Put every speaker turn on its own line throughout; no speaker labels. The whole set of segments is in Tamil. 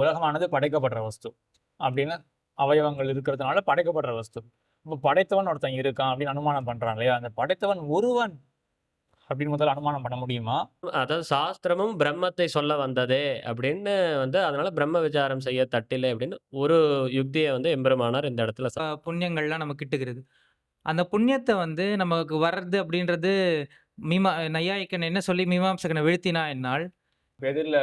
உலகமானது படைக்கப்படுற வஸ்து அப்படின்னு அவயவங்கள் இருக்கிறதுனால படைக்கப்படுற வஸ்து. இப்போ படைத்தவன் ஒருத்தன் இருக்கான் அப்படின்னு அனுமானம் பண்றான் இல்லையா? அந்த படைத்தவன் ஒருவன் அப்படின்னு முதல்ல அனுமானம் பண்ண முடியுமா?
அதாவது சாஸ்திரமும் பிரம்மத்தை சொல்ல வந்ததே அப்படின்னு அதனால பிரம்ம விசாரம் செய்ய தட்டில்லை அப்படின்னு ஒரு யுக்திய எம்பெருமானார் இந்த இடத்துல
புண்ணியங்கள்லாம் நமக்கு கிட்டுகிறது. அந்த புண்ணியத்த வந்து நமக்கு வர்றது அப்படின்றது நையாயிக்கன் என்ன சொல்லி மீமாம்சகன வீழ்த்தினா என்னால்,
எதிர்ல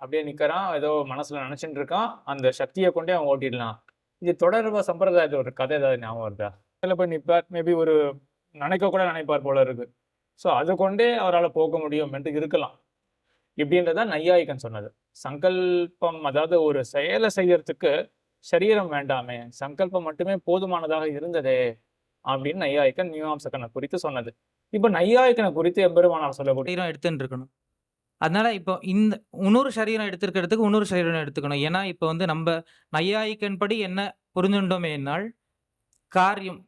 அப்படியே நிக்கிறான். ஏதோ மனசுல நினைச்சுட்டு இருக்கான். அந்த சக்திய கொண்டே அவன் ஓட்டிடலாம். இது தொடர்பா சம்பிரதாயத்துல ஒரு கதை ஏதாவது ஞாபகம் வருதா? அதுல போய் நிப்பார். மேபி ஒரு நினைக்க கூட நினைப்பார் போல இருக்கு. ஸோ அது கொண்டே அவரால போக முடியும் என்று இருக்கலாம். இப்படின்றது தான் நையாயிகன் சொன்னது. சங்கல்பம் அதாவது ஒரு செயல செய்யறதுக்கு சரீரம் வேண்டாமே, சங்கல்பம் மட்டுமே போதுமானதாக இருந்ததே அப்படின்னு நையாயிகன் மீமாம்சகனை குறித்து சொன்னது. இப்ப நையாயிகனை குறித்து எம்பெருமானார் சொல்லக்கூடிய
சரீரம் எடுத்துன்னு இருக்கணும். அதனால இப்போ இந்த இன்னொரு சரீரம் எடுத்திருக்கிறதுக்கு இன்னொரு சரீரம் எடுத்துக்கணும். ஏன்னா, இப்போ வந்து நம்ப நையாயிக்கன் படி என்ன புரிந்துண்டோமேனால், காரியம்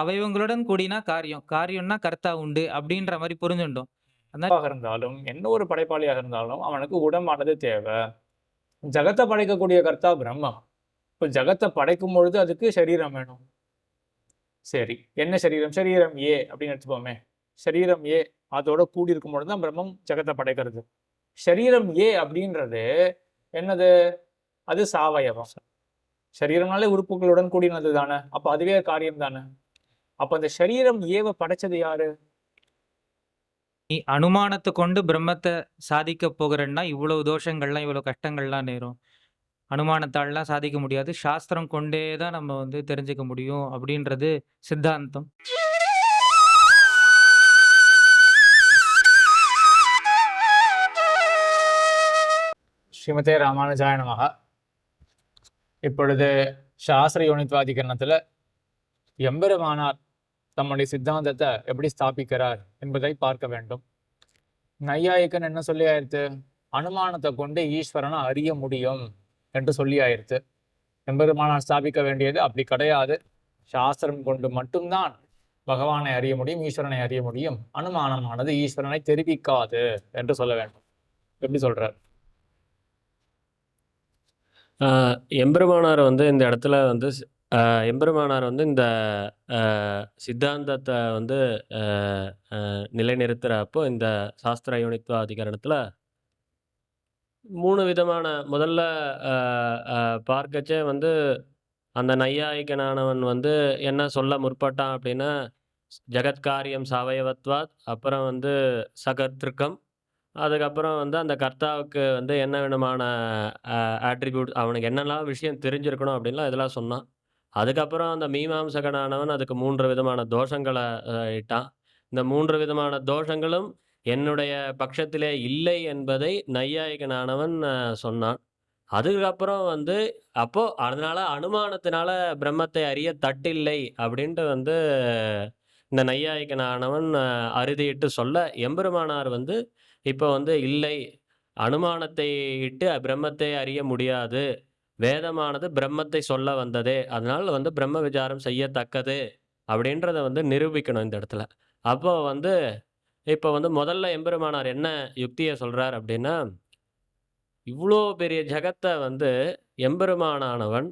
அவயவங்களுடன் கூடினா காரியம். காரியம்னா கர்த்தா உண்டு அப்படின்ற மாரி புரிஞ்சுண்டோம். அதனால
இருந்தாலும், என்ன ஒரு படைப்பாளியாக இருந்தாலும் அவனுக்கு உடம்பானது தேவை. ஜகத்த படைக்கக்கூடிய கர்த்தா பிரம்மம். இப்ப ஜகத்த படைக்கும் பொழுது அதுக்கு சரீரம் வேணும். சரி. என்ன சரீரம்? சரீரம் ஏ அப்படின்னு எடுத்துப்போமே. சரீரம் ஏ அதோட கூடி இருக்கும் பொழுது தான் பிரம்மம் ஜகத்த படைக்கிறது. சரீரம் ஏ அப்படின்றது என்னது? அது சாவயவம். சரீரம்னாலே உறுப்புகளுடன் கூடினது தானே. அப்ப அதுவே காரியம் தானே. அப்ப அந்த சரீரம் ஏவ படைச்சது யாரு?
நீ அனுமானத்த கொண்டு பிரம்மத்த சாதிக்க போகிறன்னா, இவ்வளவு தோஷங்கள்லாம், இவ்வளவு கஷ்டங்கள்லாம் நேரும். அனுமானத்தாலலாம் சாதிக்க முடியாது. சாஸ்திரம் கொண்டே தான் நம்ம வந்து தெரிஞ்சுக்க முடியும் அப்படின்றது சித்தாந்தம்.
ஸ்ரீமதே ராமானுஜாய நமஹ. இப்பொழுது சாஸ்திர யோனித்வாதிகரணத்துல எம்பெருமானார் தம்முடைய சித்தாந்தத்தை எப்படி ஸ்தாபிக்கிறார் என்பதை பார்க்க வேண்டும். நையாயிக்கன் என்ன சொல்லி ஆயிடுத்து? அனுமானத்தை கொண்டு ஈஸ்வரனை அறிய முடியும் என்று சொல்லி ஆயிடுத்து. எம்பெருமானார் ஸ்தாபிக்க வேண்டியது அப்படி கிடையாது. சாஸ்திரம் கொண்டு மட்டும்தான் பகவானை அறிய முடியும், ஈஸ்வரனை அறிய முடியும். அனுமானமானது ஈஸ்வரனை தெரிவிக்காது என்று சொல்ல வேண்டும். எப்படி சொல்றார்?
எம்பெருமானார் இந்த இடத்துல எம்பெருமானார் இந்த சித்தாந்தத்தை நிலைநிறுத்துறப்போ இந்த சாஸ்திர யோனித்துவ அதிகரணத்துல 3 விதமான முதல்ல அ அ பார்க்கச்சே அந்த நையாயிகனானவன் என்ன சொல்ல முற்பட்டான் அப்படின்னா, ஜகத்காரியம் சாவயவத்வாத், அப்புறம் சகர்த்ருக்கம், அதுக்கப்புறம் அந்த கர்த்தாவுக்கு என்ன விதமான அ ஆட்ரிபியூட் அவனுக்கு என்னெல்லாம் விஷயம் தெரிஞ்சிருக்கணும் அப்படின்லாம் இதெல்லாம் சொன்னான். அதுக்கப்புறம் அந்த மீமாம்சகனானவன் அதுக்கு 3 விதமான தோஷங்கள இட்டான். இந்த 3 விதமான தோஷங்களும் என்னுடைய பட்சத்திலே இல்லை என்பதை நையாயிகனானவன் சொன்னான். அதுக்கப்புறம் அப்போ அதனால அனுமானத்தினால பிரம்மத்தை அறிய தட்டில்லை அப்படின்ட்டு இந்த நையாயிகனானவன் அறுதியிட்டு சொல்ல, எம்பெருமானார் இப்ப இல்லை, அனுமானத்தை இட்டு பிரம்மத்தை அறிய முடியாது. வேதமானது பிரம்மத்தை சொல்ல வந்ததே. அதனால பிரம்ம விசாரம் செய்யத்தக்கது அப்படின்றத நிரூபிக்கணும் இந்த இடத்துல. அப்போ இப்ப முதல்ல எம்பெருமானார் என்ன யுக்திய சொல்றார் அப்படின்னா, இவ்ளோ பெரிய ஜகத்த எம்பெருமானானவன்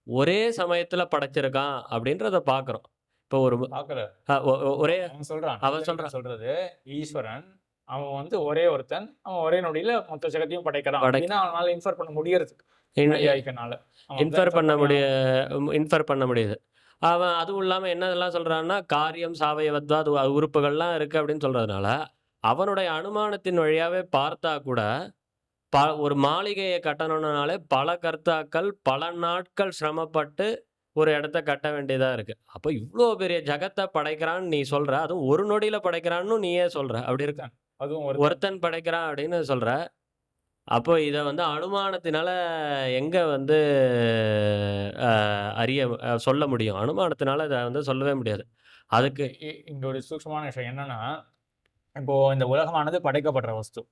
ஒரே சமயத்துல படைச்சிருக்கான் அப்படின்றத பார்க்கிறோம். இப்போ ஒரு
பார்க்கல.
அ ஒ ஒ ஒரே
அவன் சொல்றான்.
அவன் சொல்றான்.
சொல்றது ஈஸ்வரன். அவன் ஒரே ஒருத்தன். அவன் ஒரே நொடியில மொத்த ஜெகத்தையும் படைக்கிறான்.
படைக்
அப்படின்னா அவனால இன்ஃபர் பண்ண முடியறது.
இன்
நையாயிக்கனால. அவன் அப்படிதான்
இன்ஃபர்
இன்ஃபர்
பண்ண முடிய
பண்றான்.
இன்ஃபர் பண்ண முடியுது. அவன் அதுவும் இல்லாம என்னதெல்லாம் சொல்றான்னா, காரியம் சாவயவத்வாத் உறுப்புகள்லாம் இருக்கு அப்படின்னு சொல்றதுனால, அவனுடைய அனுமானத்தின் வழியாவே பார்த்தா கூட, ஒரு மாளிகைய கட்டணும்னாலே பல கர்த்தாக்கள், பல நாட்கள் சிரமப்பட்டு ஒரு இடத்த கட்ட வேண்டியதா இருக்கு. அப்ப இவ்ளோ பெரிய ஜகத்த படைக்கிறான்னு நீ சொல்ற. அதுவும் ஒரு நொடியில படைக்கிறான்னு நீயே சொல்ற. அப்படி இருக்கு.
ஒருத்தன். அதுவும் ஒருத்தன்.
ஒருத்தன் படைக்கிறான் அப்படின்னு சொல்ற. அப்போ இத அனுமானத்தினால எங்க அ அறிய சொல்ல முடியும்? அனுமானத்தினால இத சொல்லவே முடியாது. அதுக்கு
இங்க ஒரு சூக்ஷ்மமான விஷயம் என்னன்னா, இப்போ இந்த உலகமானது படைக்கப்படுற வஸ்து.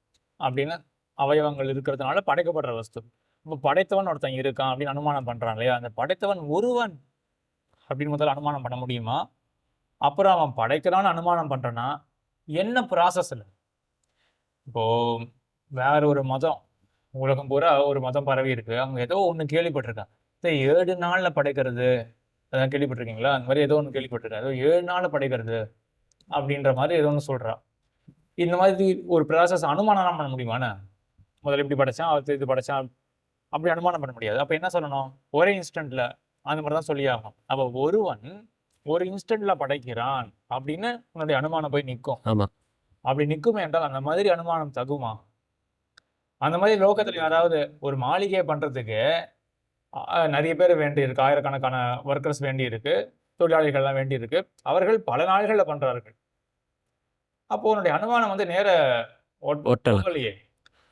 அப்படின்னு அவயவங்கள் இருக்கிறதுனால படைக்கப்படுற வஸ்து. இப்ப படைத்தவன் ஒருத்தன் இருக்கான் அப்படின்னு அனுமானம் பண்றான் இல்லையா? அந்த படைத்தவன் ஒருவன் அப்படின்னு முதல்ல அனுமானம் பண்ண முடியுமா? அப்புறம் அவன் படைக்கிறான்னு அனுமானம் பண்றனா, என்ன ப்ராசஸ்ல? இப்போ வேற ஒரு மதம் உலகம் பூரா ஒரு மதம் பரவி இருக்கு. அவங்க ஏதோ ஒண்ணு கேள்விப்பட்டிருக்காங்க. இந்த 7 நாள்ல படைக்கிறது, அதான் கேள்விப்பட்டிருக்கீங்களா? அந்த மாரி ஏதோ ஒண்ணு கேள்விப்பட்டிருக்கேன். ஏதோ 7 நாள்ல படைக்கிறது அப்படின்ற மாரி ஏதோ ஒண்ணு சொல்றா. இந்த மாதிரி ஒரு ப்ராசஸ் அனுமானம்லாம் பண்ண முடியுமா என்ன? முதல்ல இப்படி படைச்சான், அடுத்து இது படைச்சான். அப்படி அனுமானம் பண்ண முடியாது. அப்ப என்ன சொல்லணும்? ஒரே இன்ஸ்டன்ட்ல அந்த மாரி தான் சொல்லியே ஆகணும். அப்ப ஒருவன் ஒரு இன்ஸ்டன்ட்ல படைக்கிறான் அப்படின்னு உன்னுடைய அனுமானம் போய் நிக்கும்.
ஆமா.
அப்படி நிக்குமே என்றால் அந்த மாதிரி அனுமானம் தகுமா? அந்த மாதிரி லோகத்துல யாராவது ஒரு மாளிகைய பண்றதுக்கு நெறைய பேர் வேண்டியிருக்கு. ஆயிரக்கணக்கான வொர்க்கர்ஸ் வேண்டியிருக்கு. தொழிலாளிகள்லாம் வேண்டியிருக்கு. அவர்கள் பல நாள்கள்ல பண்றார்கள். அப்போ உன்னுடைய அனுமானம் வந்து நேர
ஒட்டல.
போகலையே.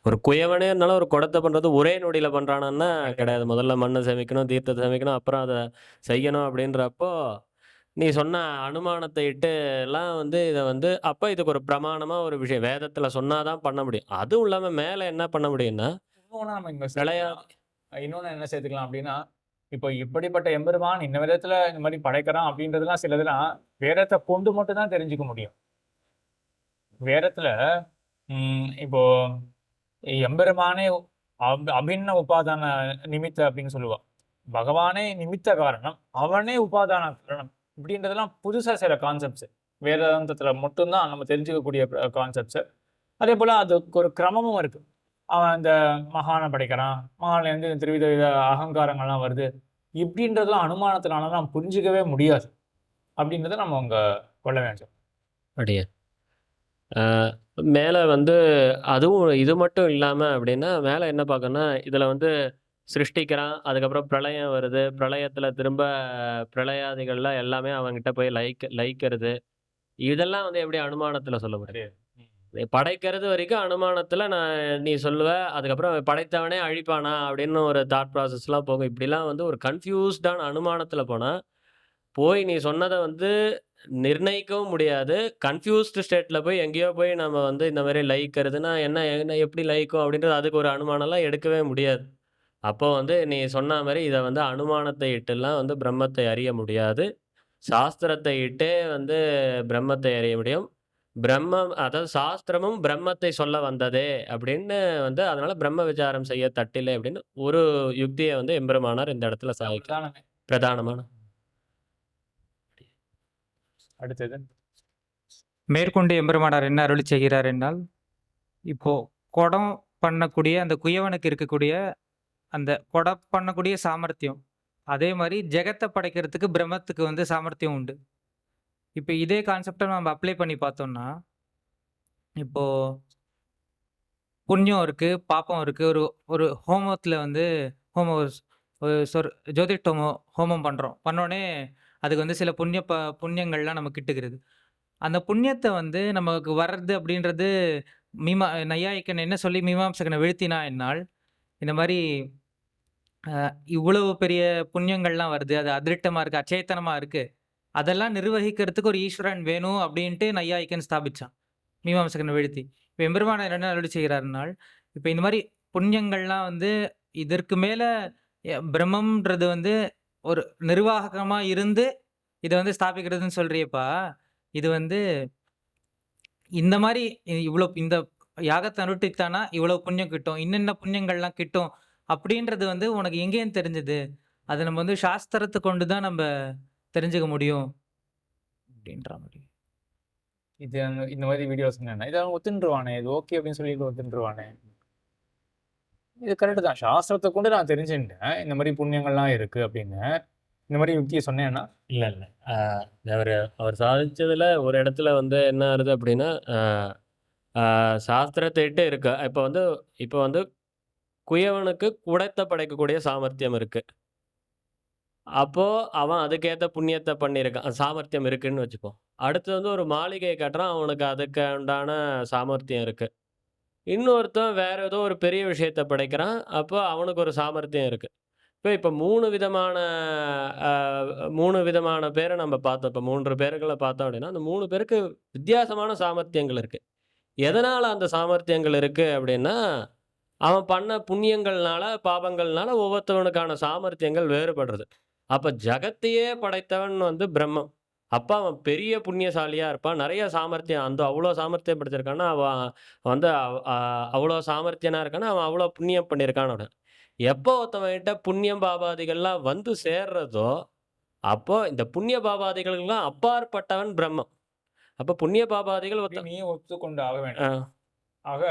ஒரு குயவனே இருந்தாலும் ஒரு குடத்த பண்றது ஒரே நொடியில பண்றானான்னா கிடையாது. முதல்ல மண்ண சேமிக்கணும், தீர்த்தத்த சேமிக்கணும், அப்புறம் அத செய்யணும் அப்படின்றப்போ, நீ சொன்ன அனுமானத்த இட்டுலாம் வந்து இத வந்து அப்ப இதுக்கு ஒரு பிரமாணமா ஒரு விஷயம். வேதத்துல சொன்னா தான் பண்ண முடியும். அதுவும் இல்லாம மேல என்ன பண்ண முடியும்னா,
இன்னொன்னு நம்ம இங்க
பிரளயா
சேர்த்துக்கலாம். இன்னொன்னு என்ன சேர்த்துக்கலாம் அப்டின்னா, இப்போ இப்படிப்பட்ட எம்பெருமான் இந்த விதத்துல இந்த மாரி படைக்கிறான் அப்படின்றதெல்லாம் சிலதெல்லாம் வேதத்த கொண்டு மட்டும் தான் தெரிஞ்சுக்க முடியும். வேதத்துல இப்போ எம்பெருமானே அபின்ன உபாதான நிமித்த அப்படின்னு சொல்லுவா. பகவானே நிமித்த காரணம். அவனே உபாதான காரணம். இப்படின்றதெல்லாம் புதுசா சில கான்செப்ட்ஸ். வேதாந்தத்துல மட்டும் தான் நம்ம தெரிஞ்சுக்கக்கூடிய கான்செப்ட்ஸ். அதேபோல அதுக்கு ஒரு கிரமமும் இருக்கு. அவன் இந்த மகான படைக்கிறான். மகான்லேருந்து இந்த திருவித வித அகங்காரங்கள்லாம் வருது. இப்படின்றதெல்லாம் அனுமானத்தினால நம்ம புரிஞ்சுக்கவே முடியாது. அப்படின்றத நம்ம அங்க கொள்ள வேண்டும்.
அப்படியே. ஆ மேல வந்து அதுவும் இது மட்டும் இல்லாம அப்படின்னா, மேல என்ன பார்க்கணும்னா, இதுல வந்து சிருஷ்டிக்கிறான். அதுக்கப்புறம் பிரளயம் வருது. பிரளயத்துல திரும்ப பிரளயாதிகள்லாம் எல்லாமே அவன்கிட்ட போய் லயிக்கிறது. இதெல்லாம் வந்து எப்படி அனுமானத்துல சொல்ல முடியும்?
அது
படைக்கிறது வரைக்கும் அனுமானத்துல நீ சொல்லுவ. அதுக்கப்புறம் படைத்தவனே அழிப்பானா? அப்படின்னு ஒரு தாட் ப்ராசஸ்லாம் போகும். இப்படிலாம் வந்து ஒரு கன்ஃப்யூஸ்டான அனுமானத்துல போனா, போய் நீ சொன்னத வந்து நிர்ணயிக்கவும் முடியாது. கன்ஃப்யூஸ்டு ஸ்டேட்ல போய் எங்கேயோ போய் நம்ம வந்து இந்த மாரி லயிக்கிறதுனா, என்ன என்ன எப்படி லயிக்கும்? அப்படின்றது அதுக்கு ஒரு அனுமானம்லாம் எடுக்கவே முடியாது. அப்போ வந்து நீ சொன்னா மாரி இத வந்து அனுமானத்தை இட்டுலாம் வந்து பிரம்மத்தை அறிய முடியாது. சாஸ்திரத்தை இட்டே வந்து பிரம்மத்தை அறிய முடியும். பிரம்மம் அதாவது சாஸ்திரமும் பிரம்மத்தை சொல்ல வந்ததே அப்படின்னு வந்து அதனால பிரம்ம விசாரம் செய்ய தட்டில்லை அப்படின்னு ஒரு யுக்திய வந்து எம்பெருமானார் இந்த இடத்துல சாதிக்கிறார்.
பிரதானமே.
பிரதானமான
அடுத்தது.
மேற்கொண்டு எம்பெருமானார் என்ன அருளிச் செய்கிறார் என்றால், இப்போ குடம் பண்ணக்கூடிய அந்த குயவனுக்கு இருக்கக்கூடிய அந்த கொடை பண்ணக்கூடிய சாமர்த்தியம். அதே மாரி ஜெகத்த படைக்கிறதுக்கு பிரம்மத்துக்கு வந்து சாமர்த்தியம் உண்டு. இப்ப இதே கான்செப்ட்ட நம்ம அப்ளை பண்ணி பார்த்தோம்னா, இப்போ புண்ணியம் இருக்கு, பாப்பம் இருக்கு. ஒரு ஒரு ஹோமத்துல வந்து ஹோமம் ஒரு ஜோதிட ஹோமம் பண்றோம். பண்ணோனே அதுக்கு வந்து சில புண்ணியங்கள்லாம் நமக்கு கிட்டுகிறது. அந்த புண்ணியத்த வந்து நமக்கு வர்றது அப்படின்றது நையாயிக்கன் என்ன சொல்லி மீமாம்சகன வீழ்த்தினா என்னால், இந்த மாரி இவ்வளவு பெரிய புண்ணியங்கள்லாம் வருது. அது அதிருட்டமா இருக்கு, அச்சேதனமா இருக்கு. அதெல்லாம் நிர்வகிக்கிறதுக்கு ஒரு ஈஸ்வரன் வேணும் அப்படின்ட்டு நையாயிக்கன் ஸ்தாபிச்சான். மீமாம்சகன வீழ்த்தி. இப்ப எம்பெருமானார் என்ன அருளி செய்கிறார்னால், இப்ப இந்த மாரி புண்ணியங்கள்லாம் வந்து இதற்கு மேல பிரம்மம்ன்றது வந்து ஒரு நிர்வாகமா இருந்து இத வந்து ஸ்தாபிக்கிறதுன்னு சொல்றியேப்பா, இது வந்து இந்த மாரி இந்த யாகத்த அனுஷ்டித்தானா இவ்வளவு புண்ணியம் கிட்டும். இன்னென்ன புண்ணியங்கள்லாம் கிட்டும். அப்படின்றது வந்து உனக்கு எங்கேருந்து தெரிஞ்சது? அத நம்ம வந்து சாஸ்திரத்த கொண்டு தான் நம்ப தெரிஞ்சுக்க முடியும். அப்படின்ற மாரி.
இது இந்த மாதிரி வீடியோஸ் இத அவன் ஒத்துன்றுவானே. இது ஓகே அப்படின்னு சொல்லி ஒத்துன்றுவானே. இது கரெக்ட் தான். சாஸ்திரத்த கொண்டு நான் தெரிஞ்சுன்ட்டேன். இந்த மாரி புண்ணியங்கள்லாம் இருக்கு அப்படின்னு. இந்த மாரி யுக்திய சொன்னேன்னா,
இல்ல, இல்ல. அ அவரு அவர் சாதிச்சதுல ஒரு இடத்துல வந்து என்ன ஆகுது அப்படின்னா, அ அ சாஸ்திரத்த இட்டு இருக்கு. இப்ப வந்து குயவனுக்கு குடத்த படைக்கக்கூடிய சாமர்த்தியம் இருக்கு. அப்போ அவன் அதுக்கேத்த புண்ணியத்த பண்ணியிருக்கான். சாமர்த்தியம் இருக்குன்னு வச்சுப்போம். அடுத்து வந்து ஒரு மாளிகைய கட்டுறான். அவனுக்கு அதுக்கு உண்டான சாமர்த்தியம் இருக்கு. இன்னொருத்தன் வேற ஏதோ ஒரு பெரிய விஷயத்த படைக்கிறான். அப்போ அவனுக்கு ஒரு சாமர்த்தியம் இருக்கு. இப்ப 3 விதமான அ 3 விதமான பேர நம்ம பார்த்தோம். இப்ப 3 பேர்கள பார்த்தோம் அப்படின்னா, அந்த 3 பேருக்கு வித்தியாசமான சாமர்த்தியங்கள் இருக்கு. எதனால அந்த சாமர்த்தியங்கள் இருக்கு அப்படின்னா, அவன் பண்ண புண்ணியங்கள்னால, பாவங்கள்னால ஒவ்வொருத்தவனுக்கான சாமர்த்தியங்கள் வேறுபடுறது. அப்ப ஜகத்தையே படைத்தவன் வந்து பிரம்மம். அப்ப அவன் பெரிய புண்ணியசாலியா இருப்பான். நெறைய சாமர்த்தியம் அவ்ளோ சாமர்த்தியம் படைச்சிருக்கான்னா, அவன் வந்து அவ்ளோ சாமர்த்தியனா இருக்கான்னா, அவன் அவ்ளோ புண்ணியம் பண்ணியிருக்கான்னு அர்த்தம். எப்போ ஒருத்தவன்கிட்ட புண்ணியம் பாபாதிகள்லாம் வந்து சேர்றதோ, அப்போ இந்த புண்ணிய பாபாதிகளுக்கெல்லாம் அப்பாற்பட்டவன் பிரம்மம். அப்ப புண்ணிய பாபாதிகள்
அப்படி நீயும் ஒத்துக்கொண்டு ஆக வேண்டும்.
அ
ஆக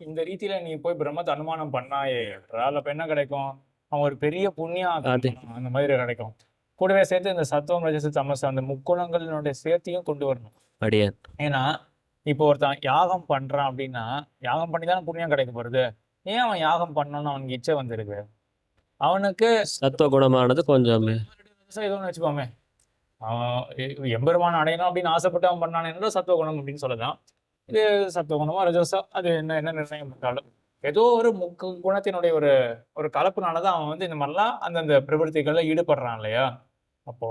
இந்த ரீதியில நீ போய் பிரம்மத்தை அனுமானம் பண்ணாயே என்றால் அப்ப என்ன கிடைக்கும்? அவன் ஒரு பெரிய புண்ணியாத்மா
அது
அந்த மாதிரி கிடைக்கும். கூடவே சேர்த்து இந்த சத்துவம், ரஜஸ், தமஸ் அந்த முக்குணங்களினுடைய சேர்த்தையும் கொண்டு வரணும்.
அடியேன்.
ஏன்னா, இப்போ ஒருத்தன் யாகம் பண்றான் அப்படின்னா, யாகம் பண்ணி தானே புண்ணியம் கிடைக்க போறது. ஏன் அவன் யாகம் பண்ணணும்னு அவனுக்கு இச்சை வந்திருக்கு? அவனுக்கு
சத்துவ குணமானது கொஞ்சம்
ஏதோன்னு வச்சுக்கோமே. அவன் எம்பெருமானை அடையணும் அப்படின்னு ஆசைப்பட்டு அவன் பண்ணானே என்றால் சத்துவகுணம் அப்படின்னு சொல்லலாம். இது சத்துவகுணமா, ரஜஸா அது என்ன என்ன நிர்ணயம் பண்ணாலும். ஏதோ ஒரு குணத்தினுடைய ஒரு ஒரு கலப்புனால தான் அவன் வந்து இந்த மாதிரிலாம் அந்தந்த பிரவருத்திகள்ல ஈடுபடுறான் இல்லையா? அப்போ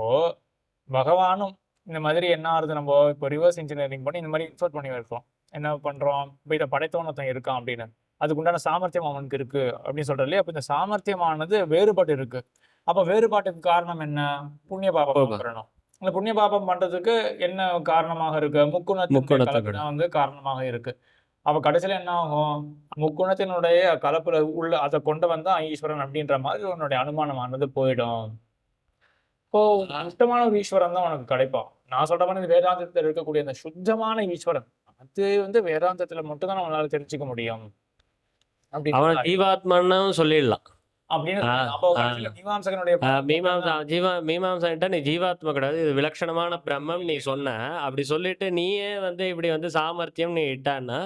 பகவானும் இந்த மாதிரி என்ன ஆகுது நம்ம இப்போ ரிவர்ஸ் இன்ஜினியரிங் பண்ணி இந்த மாதிரி இன்சர்ட் பண்ணி வைக்கிறோம். என்ன பண்றோம்? இப்போ இதை படைத்தவன் ஒருத்தன் இருக்கான் அப்படின்னு. அதுக்குண்டான சாமர்த்தியம் அவனுக்கு இருக்கு அப்படின்னு சொல்றது இல்லையா? அப்போ இந்த சாமர்த்தியமானது வேறுபாடு இருக்கு. அப்ப வேறுபாட்டுக்கு காரணம் என்ன? புண்ணிய பாபம் வரணும். அந்த புண்ணிய பாபம் பண்றதுக்கு என்ன காரணமாக இருக்கு? முக்குணத்தினுடைய
முக்குணத்தை
கலப்பு தான் வந்து காரணமாக இருக்கு. அப்ப கடைசியில என்ன ஆகும்? முக்குணத்தினுடைய கலப்புல உள்ள அத கொண்டு வந்தா ஈஸ்வரன் அப்படின்ற மாதிரி உன்னுடைய அனுமானமானது போயிடும். இப்போ சுத்தமான ஒரு ஈஸ்வரன் தான் உனக்கு கிடைப்பான். நான் சொல்ற மாதிரி இந்த வேதாந்தத்துல இருக்கக்கூடிய அந்த சுத்தமான ஈஸ்வரன், அது வந்து வேதாந்தத்துல மட்டும் தான் நம்மளால தெரிஞ்சுக்க முடியும்.
அவன
அப்படின்னு
ஜீவாத்மான்னு சொல்லிடலாம்.
அப்படின்னு
ஆ,
அப்போ
ஆ.
கடைசியில மீமாம்சகனுடைய
மீமாம்சான்ட்ட நீ ஜீவாத்மா கிடையாது. இது விலட்சணமான பிரம்மம் நீ சொன்ன. அப்படி சொல்லிட்டு நீயே வந்து இப்படி வந்து சாமர்த்தியம் நீ இட்டான்னா,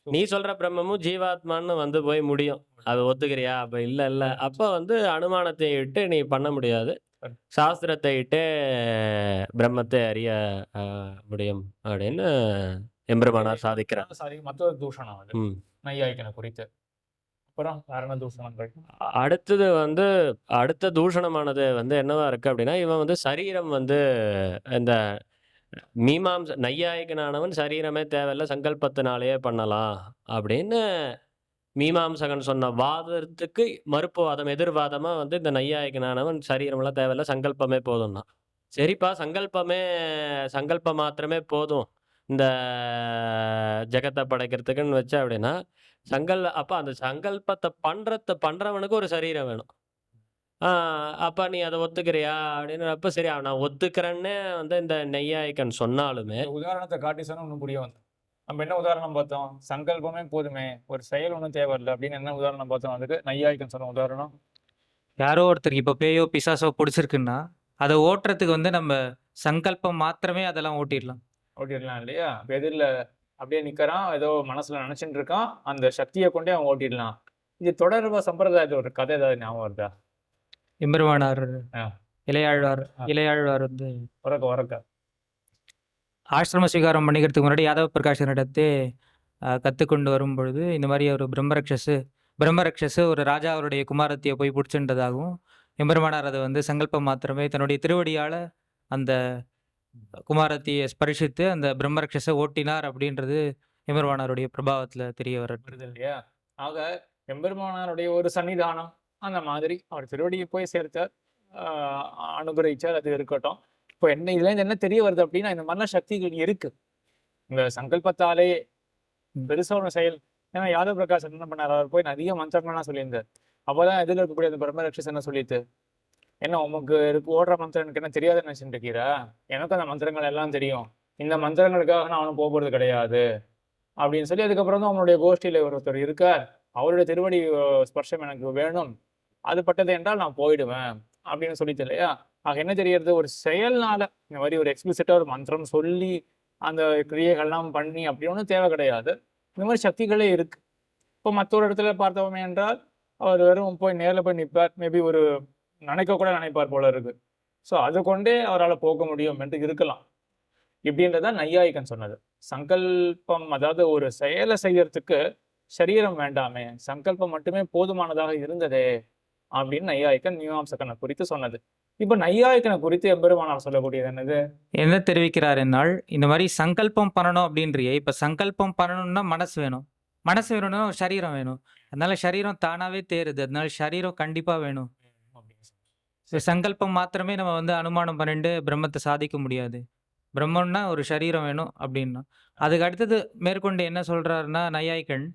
நீ சொல்ற பிரம்மமும் ஜீவாத்மான்னு வந்து போய் முடியும். அத ஒத்துக்கிறியா? அப்ப இல்ல. அப்ப வந்து அனுமானத்தை இட்டு நீ பண்ண முடியாது. சாஸ்திரத்தை இட்டே பிரம்மத்தை அறிய அ முடியும் அப்படின்னு எம்பெருமானார் சாதிக்கிறார்.
மத்தொரு தூஷணம் அது
ம்.
நையாயிக்கனை குறித்து. அப்புறம் வேற என்ன தூஷணங்கள்?
அடுத்தது வந்து அடுத்த தூஷணமானது வந்து என்னவா இருக்கு அப்படின்னா, இவன் வந்து சரீரம் வந்து இந்த நையாயிகனானவன் சரீரமே தேவையில்ல, சங்கல்பத்தினாலேயே பண்ணலாம் அப்படின்னு மீமாம்சகன் சொன்ன வாதத்துக்கு மறுப்பு வாதம், எதிர்வாதமா வந்து இந்த நையாயிகனானவன் சரீரம்லாம் தேவையில்ல, சங்கல்பமே போதும்னான். சரிப்பா, சங்கல்பம் மாத்திரமே போதும். இந்த ஜெகத்த படைக்கிறதுக்குன்னு வச்ச அப்படின்னா, அப்ப அந்த சங்கல்பத்த பண்றவனுக்கு ஒரு சரீரம் வேணும். ஆ அப்ப நீ அத ஒத்துக்கிறியா? அப்படின்றப்ப சரி நான் ஒத்துக்கிறேன்னே வந்து இந்த நெய்யாயிக்கன் சொன்னாலுமே,
இந்த உதாரணத்த காட்டி சொன்னா இன்னும் புரிய வந்துரும். நம்ம என்ன உதாரணம் பார்த்தோம்? சங்கல்பமே போதுமே, ஒரு செயல் ஒண்ணும் தேவையில்ல அப்படின்னு என்ன உதாரணம் பார்த்தோம் அதுக்கு? நையாயிக்கன் சொன்ன உதாரணம்.
யாரோ ஒருத்தருக்கு இப்போ பேயோ, பிசாசோ புடிச்சிருக்குன்னா, அத ஓட்டுறதுக்கு வந்து நம்ம சங்கல்பம் மாத்திரமே அதெல்லாம் ஓட்டிடலாம்.
ஓட்டிடலாம் இல்லையா? இப்ப எதிர்ல அப்படியே நிக்கிறான், ஏதோ மனசுல நினைச்சுட்டு இருக்கான். அந்த சக்திய கொண்டே அவன் ஓட்டிடலாம். இது தொடர்பா சம்பிரதாயத்துல ஒரு கதை ஏதாவது ஞாபகம் வருதா?
எம்பெருமானார்
ஆ,
இளையாழ்வார்
ஆ.
இளையாழ்வார் வந்து
உறக்க.
ஆசிரம ஸ்வீகாரம் பண்ணிக்கிறதுக்கு முன்னாடி யாதவ பிரகாஷனிடத்தே கத்துக்கொண்டு வரும்பொழுது, இந்த மாரி ஒரு பிரம்மரக்ஷஸு ஒரு ராஜா அவருடைய குமாரத்திய போய் புடிச்சுண்டதாகவும், எம்பெருமானார் அத வந்து சங்கல்பம் மாத்திரமே தன்னுடைய திருவடியால அந்த குமாரத்திய ஸ்பரிசித்து அந்த பிரம்மரக்ஷஸ ஓட்டினார் அப்படின்றது எம்பெருமானாருடைய பிரபாவத்துல தெரிய வருது.
வருது இல்லையா? ஆக எம்பெருமானாருடைய ஒரு சன்னிதானம் அந்த மாதிரி அவர் திருவடியை போய் சேர்த்தார். ஆ, அனுகிரகிச்சார். அது இருக்கட்டும். இப்போ என்ன இதுலேருந்து என்ன தெரிய வருது அப்படின்னா, இந்த மாதிரிலாம் சக்திகள் இருக்கு. இந்த சங்கல்பத்தாலே பெருசா ஒரு செயல். ஏன்னா யாதவ் பிரகாஷ் என்ன பண்ணாரு? அவர் போய் நிறைய மந்திரங்கள்லாம் சொல்லியிருந்தார். அப்பதான் எதிர்ல இருக்கக்கூடிய அந்த பிரம்மரக்ஷஸ் என்ன சொல்லிட்டு, என்ன உமக்கு ஓடுற மந்திரம் எனக்கு என்ன தெரியாதுன்னு நினைச்சுட்டு இருக்கீரா? எனக்கும் அந்த மந்திரங்கள் எல்லாம் தெரியும். இந்த மந்திரங்களுக்காக நான் அவனும் போகிறது கிடையாது அப்படின்னு சொல்லி அதுக்கப்புறம் தான் அவனுடைய கோஷ்டியில ஒருத்தர் இருக்கார். அவருடைய திருவடி ஸ்பர்ஷம் எனக்கு வேணும். அது பட்டது என்றால் நான் போயிடுவேன் அப்படின்னு சொல்லிட்டு இல்லையா? ஆக என்ன தெரியறது? ஒரு செயல்னால இந்த மாதிரி ஒரு எக்ஸ்பிளிசிட்டா ஒரு மந்திரம் சொல்லி அந்த கிரியைகள்லாம் பண்ணி அப்படி ஒன்றும் தேவை கிடையாது. இந்த மாதிரி சக்திகளே இருக்கு. இப்போ மற்றொரு இடத்துல பார்த்தோமே என்றால், அவர் வெறும் போய் நேர்ல போய் நிற்பார். மேபி ஒரு நினைக்க கூட நினைப்பார் போல இருக்கு. ஸோ அது கொண்டே அவரால போக முடியும் என்று இருக்கலாம். இப்படின்றதான் நையாயிகன் சொன்னது. சங்கல்பம் அதாவது ஒரு செயலை செய்யறதுக்கு சரீரம் வேண்டாமே, சங்கல்பம் மட்டுமே போதுமானதாக இருந்ததே அப்படின்னு நையாயிகன் மீமாம்சகனை குறித்து சொன்னது. இப்ப நையாயிகனை குறித்து எம்பெருமானார் சொல்லக்கூடியது என்னது?
என்ன தெரிவிக்கிறார் என்னால், இந்த மாரி சங்கல்பம் பண்ணணும் அப்படின்றியே, இப்ப சங்கல்பம் பண்ணணும்னா மனசு வேணும். மனசு வேணும்னா ஒரு சரீரம் வேணும். அதனால சரீரம் தானாவே தேறுது. அதனால சரீரம் கண்டிப்பா வேணும்.
அப்படின்னு சொல்லி.
சங்கல்பம் மாத்திரமே நம்ம வந்து அனுமானம் பண்ணிண்டு பிரம்மத்த சாதிக்க முடியாது. பிரம்மம்னா ஒரு சரீரம் வேணும் அப்படின்னா. அதுக்கு அடுத்தது மேற்கொண்டு என்ன சொல்றாருன்னா நையாயிகன்,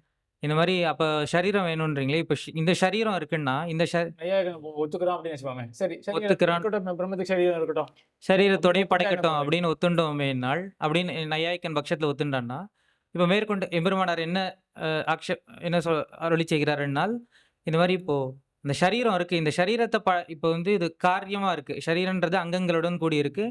இந்த மாரி அப்ப சரீரம் வேணுன்றீங்களே, இப்ப இந்த சரீரம் இருக்குன்னா, இந்த
நையாயிகன் ஒத்துக்கிறான் அப்படின்னு வச்சுக்கோமே. சரி சரீரம்
ஒத்துக்கிறான்.
இருக்கட்டும், பிரம்மத்துக்கு சரீரம் இருக்கட்டும்.
சரீரத்தோடயே
அப்படின்னு ஒத்துக்கிட்டா என்ன
படைக்கட்டும்
பண்ணுவீங்க?
அப்படின்னு ஒத்துண்டோமேனால், அப்படின்னு நையாயிக்கன் பட்சத்துல ஒத்துண்டான்னா, இப்ப மேற்கொண்டு எம்பெருமானார் என்ன என்ன அருளி செய்கிறார்னால், இந்த மாரி இப்போ இந்த சரீரம் இருக்கு. இந்த சரீரத்த இப்ப வந்து இது காரியமா இருக்கு. சரீரம்ன்றது அங்கங்களுடன் கூடியிருக்கு.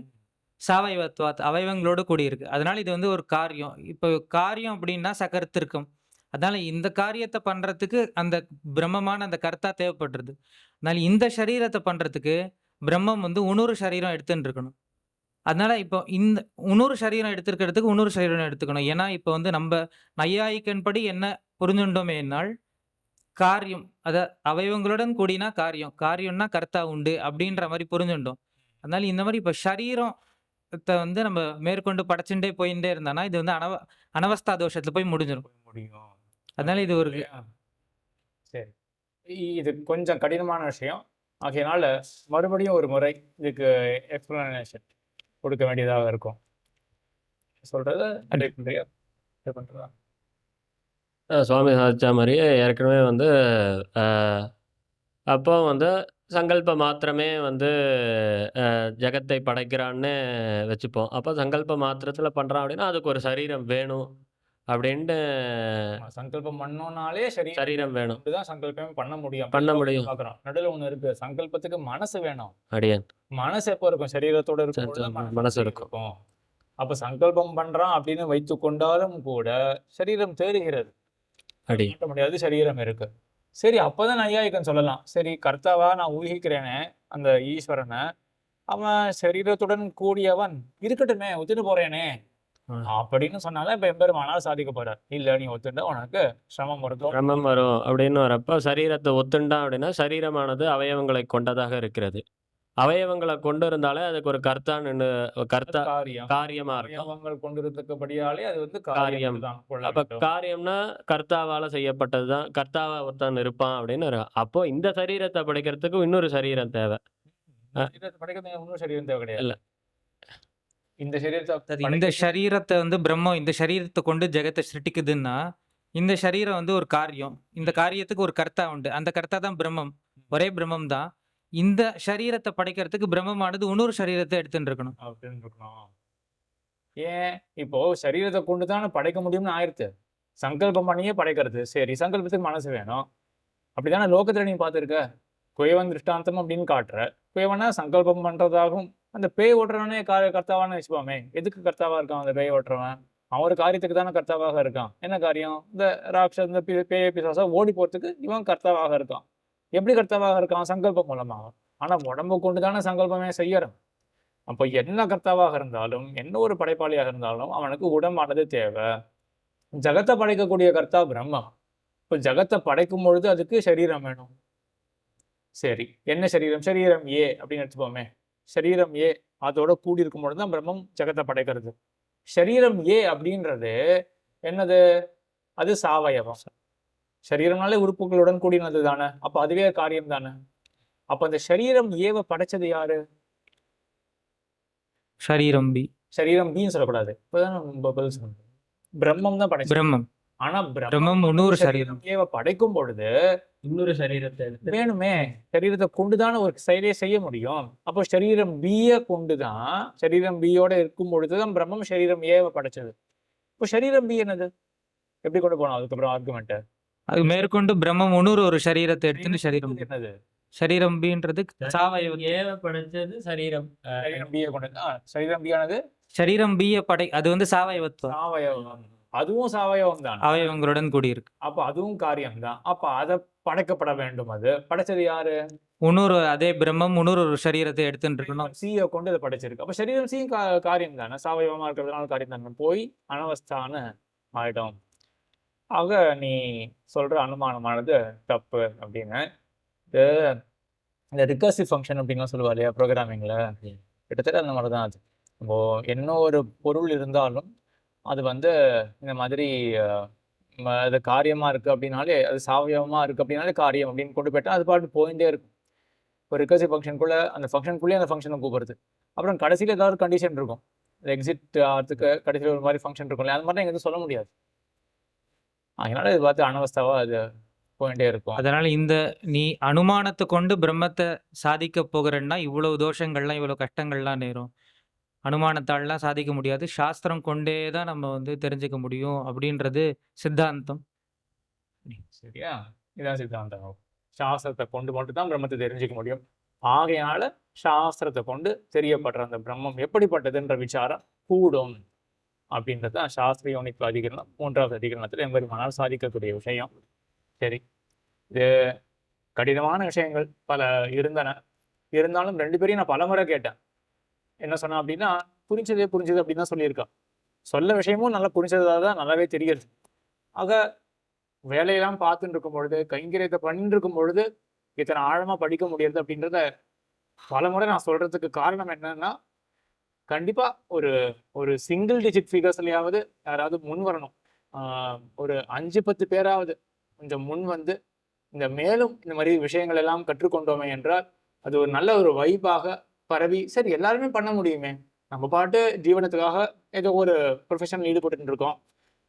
சாவயவத்வாத் அவயவங்களோடு கூடியிருக்கு. அதனால இது வந்து ஒரு காரியம். இப்போ காரியம் அப்படின்னா சகர்த்திருக்கும். அதனால இந்த காரியத்த பண்றதுக்கு அந்த பிரம்மமான அந்த கர்த்தா தேவைப்படுறது. அதனால இந்த சரீரத்த பண்றதுக்கு பிரம்மம் வந்து இன்னொரு சரீரம் எடுத்துன்னு இருக்கணும். அதனால இப்போ இந்த இன்னொரு சரீரம் எடுத்திருக்கிறதுக்கு இன்னொரு சரீரம் எடுத்துக்கணும். ஏன்னா, இப்போ வந்து நம்ப நையாயிக்கன் படி என்ன புரிஞ்சுண்டோமேனால், காரியம் அவயவங்களுடன் கூடினா காரியம். காரியம்னா கர்த்தா உண்டு அப்படின்ற மாரி புரிஞ்சுண்டோம். அதனால இந்த மாரி இப்ப சரீரத்த வந்து நம்ம மேற்கொண்டு படைச்சுண்டே போயிண்டே இருந்தான்னா, இது வந்து அனவஸ்தா தோஷத்துல போய் முடிஞ்சிரும்.
முடியும்.
அதனால இது ஒரு
இல்லையா? சரி. இது கொஞ்சம் கடினமான விஷயம். ஆகையினால மறுபடியும் ஒரு முறை இதுக்கு எக்ஸ்பிளனேஷன் கொடுக்க வேண்டியதாக இருக்கும். சொல்றத ட்ரை பண்றியா? ட்ரை பண்றதா?
சுவாமி சாதிச்ச மாரியே ஏற்கனவே வந்து அ அப்போ வந்து சங்கல்ப மாத்திரமே வந்து ஜெகத்தை படைக்கிறான்னு வச்சுப்போம். அப்போ சங்கல்ப மாத்திரத்தில பண்றான் அப்படின்னா, அதுக்கு ஒரு சரீரம் வேணும் அப்படின்ட்டு
சங்கல்பம் பண்ணோம்னாலே
சரீரம் வேணும்.
தான் சங்கல்பமே பண்ண முடியும்.
பண்ண
அப்படி
முடியும்.
பார்க்குறோம். நடுவுல ஒண்ணு இருக்கு. சங்கல்பத்துக்கு மனசு வேணும்.
அடியேன்.
மனசு எப்போ இருக்கும்? சரீரத்தோட இருக்கும்போது தான்
மனசு இருக்கும்.
இருக்கும். அப்ப சங்கல்பம் பண்றான் அப்படின்னு வைத்துக் கொண்டாலும் கூட சரீரம் தேறுகிறது.
அடி.
மாற்ற முடியாது. சரீரம் இருக்கு. சரி அப்பதான் நையாயிகன் சொல்லலாம். சரி கர்த்தாவா நான் ஊகிக்கிறேனே அந்த ஈஸ்வரனை, அவன் சரீரத்துடன் கூடியவன் இருக்கட்டுமே ஒத்துட்டு போறேனே அப்படின்னு சொன்னாலும் இப்ப எம்பெருமானார் சாதிக்க போறார். இல்ல நீ ஒத்துண்டா உனக்கு சிரமம் வருதோ
பிரமம் வரும் அப்படின்னு வரப்ப சரீரத்தை ஒத்துண்டான் அப்படின்னா, சரீரமானது அவயவங்களை கொண்டதாக இருக்கிறது. அவயவங்களை கொண்டு இருந்தாலே அதுக்கு ஒரு கர்த்தா
காரியம்.
காரியமா இருக்கும்.
அவயவங்கள் கொண்டிருந்தபடியாலே அது வந்து
காரியம்.
காரியம் தான் கொள்ள
அப்ப
வேண்டும்.
காரியம்னா கர்த்தாவால செய்யப்பட்டது தான். கர்த்தாவா ஒருத்தன் இருப்பான் அப்படின்னு அப்போ இந்த சரீரத்தை படைக்கிறதுக்கு இன்னொரு சரீரம் தேவை.
சரீரத்தை படைக்கிறதுக்கு இன்னும் சரீரம் தேவை கிடையாது.
இல்ல.
இந்த சரீரத்தை
இந்த
படைக்கிறதுக்கு
சரீரத்த வந்து பிரம்மம் இந்த சரீரத்த கொண்டு ஜெகத்த சிருஷ்டிக்குதுன்னா, இந்த சரீரம் வந்து ஒரு காரியம். இந்த காரியத்துக்கு ஒரு கர்த்தா உண்டு. அந்த கர்த்தா தான் பிரம்மம். ஒரே பிரம்மம் தான். இந்த சரீரத்த படைக்கிறதுக்கு பிரம்மமானது இன்னொரு சரீரத்த எடுத்துட்டு இருக்கணும்.
அப்படின்னு இருக்கணும். ஏன் இப்போ சரீரத்தை கொண்டு தானே படைக்க முடியும்னு ஆயிருச்சு. சங்கல்பம் பண்ணியே படைக்கிறது. சரி சங்கல்பத்துக்கு மனசு வேணும். அப்படிதானே லோகத்துல நீ பார்த்திருக்க. குயவன் திருஷ்டாந்தம் அப்படின்னு காட்டுற. குயவனா சங்கல்பம் பண்றதாகவும் அந்த பேய் ஓட்டுறவனே கர்த்தாவான்னு வச்சுப்போமே. எதுக்கு கர்த்தாவா இருக்கான் அந்த பேய் ஓட்டுறவன்? அவன் ஒரு காரியத்துக்கு தானே கர்த்தாவாக இருக்கான். என்ன காரியம்? இந்த இந்த பேய் பிசாசா ஓடி போறதுக்கு இவன் கர்த்தாவாக இருக்கான். எப்படி கர்த்தாவாக இருக்கான்? சங்கல்பம் மூலமாக. ஆனா உடம்பு கொண்டு தானே சங்கல்பமே செய்யறான். அப்போ என்ன கர்த்தாவாக இருந்தாலும், என்ன ஒரு படைப்பாளியாக இருந்தாலும் அவனுக்கு உடம்பானது தேவை. ஜகத்தை படைக்கக்கூடிய கர்த்தா பிரம்மம். இப்போ ஜகத்தை படைக்கும் பொழுது அதுக்கு சரீரம் வேணும். சரி என்ன சரீரம்? சரீரம் ஏ அப்படின்னு எடுத்துப்போமே. சரீரம் ஏ அதோட கூடி இருக்கும் பொழுது தான் பிரம்மம் ஜகத்தை படைக்கிறது. சரீரம் ஏ அப்படின்றது என்னது? அது சாவயவம். சரீரம்னாலே உறுப்புகளுடன் கூடினது தானே. அப்ப அதுவே காரியம் தானே. அப்ப அந்த சரீரம் ஏவ படைச்சது யாரு?
சரீரம் பி.
சரீரம் பின்னு சொல்லக்கூடாது. இப்பதான் நம்ம பதில் சொல்லணும். பிரம்மம் தான் படைச்சது.
பிரம்மம்.
ஆனா
பிரம்மம் இன்னொரு சரீரம்.
ஏவ படைக்கும் பொழுது
இன்னொரு சரீரத்தை எடுத்து
வேணுமே. சரீரத்தை கொண்டுதானே ஒரு செயலே செய்ய முடியும். அப்போ சரீரம் பிய கொண்டுதான் சரீரம் பியோட இருக்கும் பொழுதுதான் பிரம்மம் சரீரம் ஏவ படைச்சது. இப்போ சரீரம் பி என்னது? எப்படி கொண்டு போனோம் அதுக்கப்புறம் ஆர்குமெண்ட்?
அது மேற்கொண்டு பிரம்மம் இன்னொரு ஒரு சரீரத்தை எடுத்துட்டு சரீரம் பி.
என்னது?
சரீரம் பின்றது சாவயவ.
ஏவ படைச்சது சரீரம்.
சரீரம் பிய கொண்டது. சரீரம் பி ஆனது
சரீரம் பிய படை அது வந்து சாவயவத்துவம்.
சாவயவம். அதுவும் சாவயவம் தான்.
அவயவங்களுடன் கூடியிருக்கு.
அப்ப அதுவும் காரியம் தான். அப்ப அத படைக்கப்பட வேண்டும். அது படைச்சது யாரு?
இன்னொரு அதே பிரம்மம் இன்னொரு ஒரு சரீரத்தை எடுத்துட்டு இருக்கணும்.
சீயை கொண்டு இதை படைச்சிருக்கு. அப்ப சரீரம் சி காரியம் தானே. சாவயவமா இருக்கிறதுனால காரியம் தானே. போய் அனவஸ்தான ஆயிடும். ஆக நீ சொல்ற அனுமானமானது தப்பு அப்படின்னு. இந்த ரிகர்சிவ் ஃபங்க்ஷன் அப்படின்லாம் சொல்லுவா இல்லையா ப்ரோக்ராமிங்ல. கிட்டத்தட்ட அந்த மாதிரி தான் அது. இப்போ என்ன ஒரு பொருள் இருந்தாலும் அது வந்து இந்த மாதிரி அது காரியமா இருக்கு அப்படின்னாலே அது சாவயவமா இருக்கு அப்படின்னாலே காரியம் அப்படின்னு கொண்டு போயிட்டா அது பாட்டு போயிட்டே இருக்கும். இப்போ ரிகர்சிவ் ஃபங்க்ஷனுக்குள்ள அந்த ஃபங்க்ஷனுக்குள்ளேயே அந்த ஃபங்க்ஷனை கூப்பிடுறது. அப்புறம் கடைசியில் ஏதாவது கண்டிஷன் இருக்கும். எக்ஸிட் ஆகிறதுக்கு கடைசியில் ஒரு மாதிரி ஃபங்க்ஷன் இருக்கும்ல, அது மாதிரிலாம் எங்களுக்கு சொல்ல முடியாது. அதனால இது பார்த்து அனவஸ்தாவா அது போயிட்டே இருக்கும்.
அதனால நீ அனுமானத்தை கொண்டு பிரம்மத்தை சாதிக்க போகிறன்னா இவ்வளவு தோஷங்கள்லாம் இவ்வளவு கஷ்டங்கள்லாம் நேரும். அனுமானத்தால்லாம் சாதிக்க முடியாது. சாஸ்திரம் கொண்டே தான் நம்ம வந்து தெரிஞ்சுக்க முடியும் அப்படின்றது சித்தாந்தம்.
சரியா? இதான் சித்தாந்தம். சாஸ்திரத்தை கொண்டு மட்டும் தான் பிரம்மத்தை தெரிஞ்சுக்க முடியும். ஆகையினால சாஸ்திரத்தை கொண்டு தெரியப்படுற அந்த பிரம்மம் எப்படிப்பட்டதுன்ற விசாரம் கூடும் அப்படின்றது தான் சாஸ்திரிய யோனிப்பு அதிகரணம் 3வது அதிகரணத்தில் எம்பெருமானால் சாதிக்கக்கூடிய விஷயம். சரி, இது கடினமான விஷயங்கள் பல இருந்தன. இருந்தாலும் 2 பேரையும் நான் பலமுறை கேட்டேன். என்ன சொன்னா அப்படின்னா, புரிஞ்சது அப்படின்னு தான் சொல்லியிருக்கா. சொல்ல விஷயமும் நல்லா புரிஞ்சதாக தான் நல்லாவே தெரியுது. ஆக வேலையெல்லாம் பார்த்துட்டு இருக்கும் பொழுது, கைங்கரியத்தை பண்ணிட்டு இருக்கும் பொழுது இத்தனை ஆழமா படிக்க முடியாது அப்படின்றத பலமுறை நான் சொல்றதுக்கு காரணம் என்னன்னா, கண்டிப்பா ஒரு ஒரு சிங்கிள் டிஜிட் ஃபிகர்ஸ்லயாவது யாராவது முன் வரணும். ஒரு 5-10 பேராவது கொஞ்சம் முன் வந்து இந்த மேலும் இந்த மாதிரி விஷயங்கள் எல்லாம் கற்றுக்கொண்டோமே என்றால் அது ஒரு நல்ல ஒரு வைபாக பரவி, சரி எல்லாருமே பண்ண முடியுமே, நம்ம பாட்டு ஜீவனத்துக்காக ஏதோ ஒரு ப்ரொஃபஷனல் ஈடுபட்டு இருக்கோம்,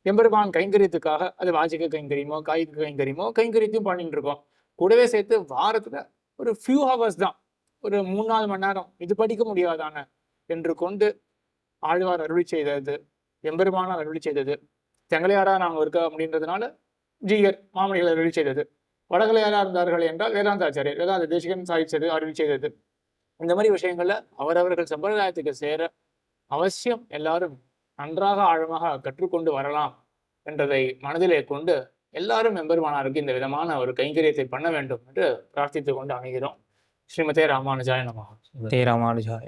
எம்பெருமான் கைங்கரியத்துக்காக அது வாச்சிக்க கைங்கரியமோ காய்க்கு கைங்கரியமோ கைங்கரியத்தையும் பண்ணிட்டு இருக்கோம். கூடவே சேர்த்து வாரத்துல ஒரு ஃபியூ ஹவர்ஸ் தான், ஒரு 3-4 மணி நேரம் இது படிக்க முடியாதானே என்று கொண்டு ஆழ்வார் அருளி செய்தது, எம்பெருமானால் அருளி செய்தது, செங்கலையாரா நாங்கள் இருக்க அப்படின்றதுனால ஜீயர் மாமணிகள் அருளி செய்தது, வடகலையாரா இருந்தார்கள் என்றால் வேதாந்தாச்சாரியர் வேதாந்த தேசிகன் சாதிச்சது அருளி செய்தது. இந்த மாதிரி விஷயங்கள்ல அவரவர்கள் சம்பிரதாயத்துக்கு சேர அவசியம் எல்லாரும் நன்றாக ஆழமாக கற்றுக்கொண்டு வரலாம் என்றதை மனதிலே கொண்டு எல்லாரும் எம்பெருமானாருக்கு இந்த விதமான ஒரு கைங்கரியத்தை பண்ண வேண்டும் என்று பிரார்த்தித்துக் கொண்டு அமைகிறோம். ஸ்ரீமதே ராமானுஜாய நமஹ.
ராமானுஜாய